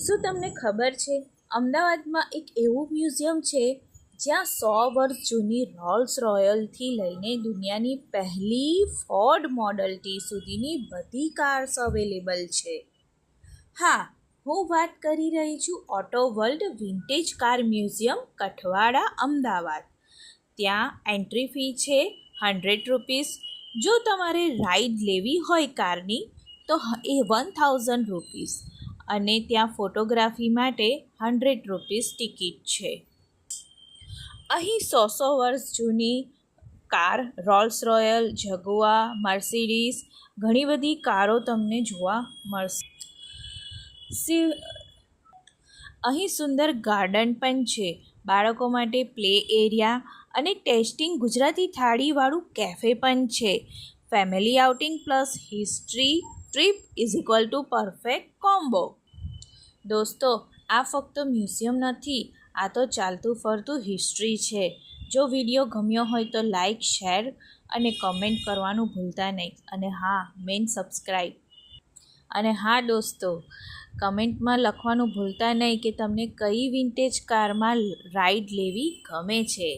શું તમને ખબર છે અમદાવાદમાં એક એવું મ્યુઝિયમ છે જ્યાં 100 વર્ષ જૂની રોલ્સ રોયલથી લઈને દુનિયાની પહેલી ફોર્ડ મોડલ ટી સુધીની બધી કાર્સ અવેલેબલ છે. હા, હું વાત કરી રહી છું auto world vintage car museum, Kathwada, Ahmedabad. ત્યાં એન્ટ્રી ફી છે ₹100. જો તમારે રાઈડ લેવી હોય કારની તો એ ₹1000 અને ત્યાં ફોટોગ્રાફી માટે ₹100 ટિકિટ છે. અહીં 100 વર્ષ જૂની car, Rolls royal, jaguar, Mercedes, ઘણી બધી કારો તમને જોવા મળશે. અહીં સુંદર ગાર્ડન પણ છે, બાળકો માટે પ્લે એરિયા અને ટેસ્ટિંગ ગુજરાતી થાળીવાળું કેફે પણ છે. Family outing plus history trip = perfect combo. દોસ્તો, આ ફક્ત મ્યુઝિયમ નથી, આ તો ચાલતું ફરતું હિસ્ટ્રી છે. જો વિડીયો ગમ્યો હોય તો લાઈક, શેર અને કમેન્ટ કરવાનું ભૂલતા નહીં. અને હા, સબસ્ક્રાઈબ. અને હા દોસ્તો, કમેન્ટમાં લખવાનું ભૂલતા નહીં કે તમને કઈ વિન્ટેજ કારમાં રાઈડ લેવી ગમે છે.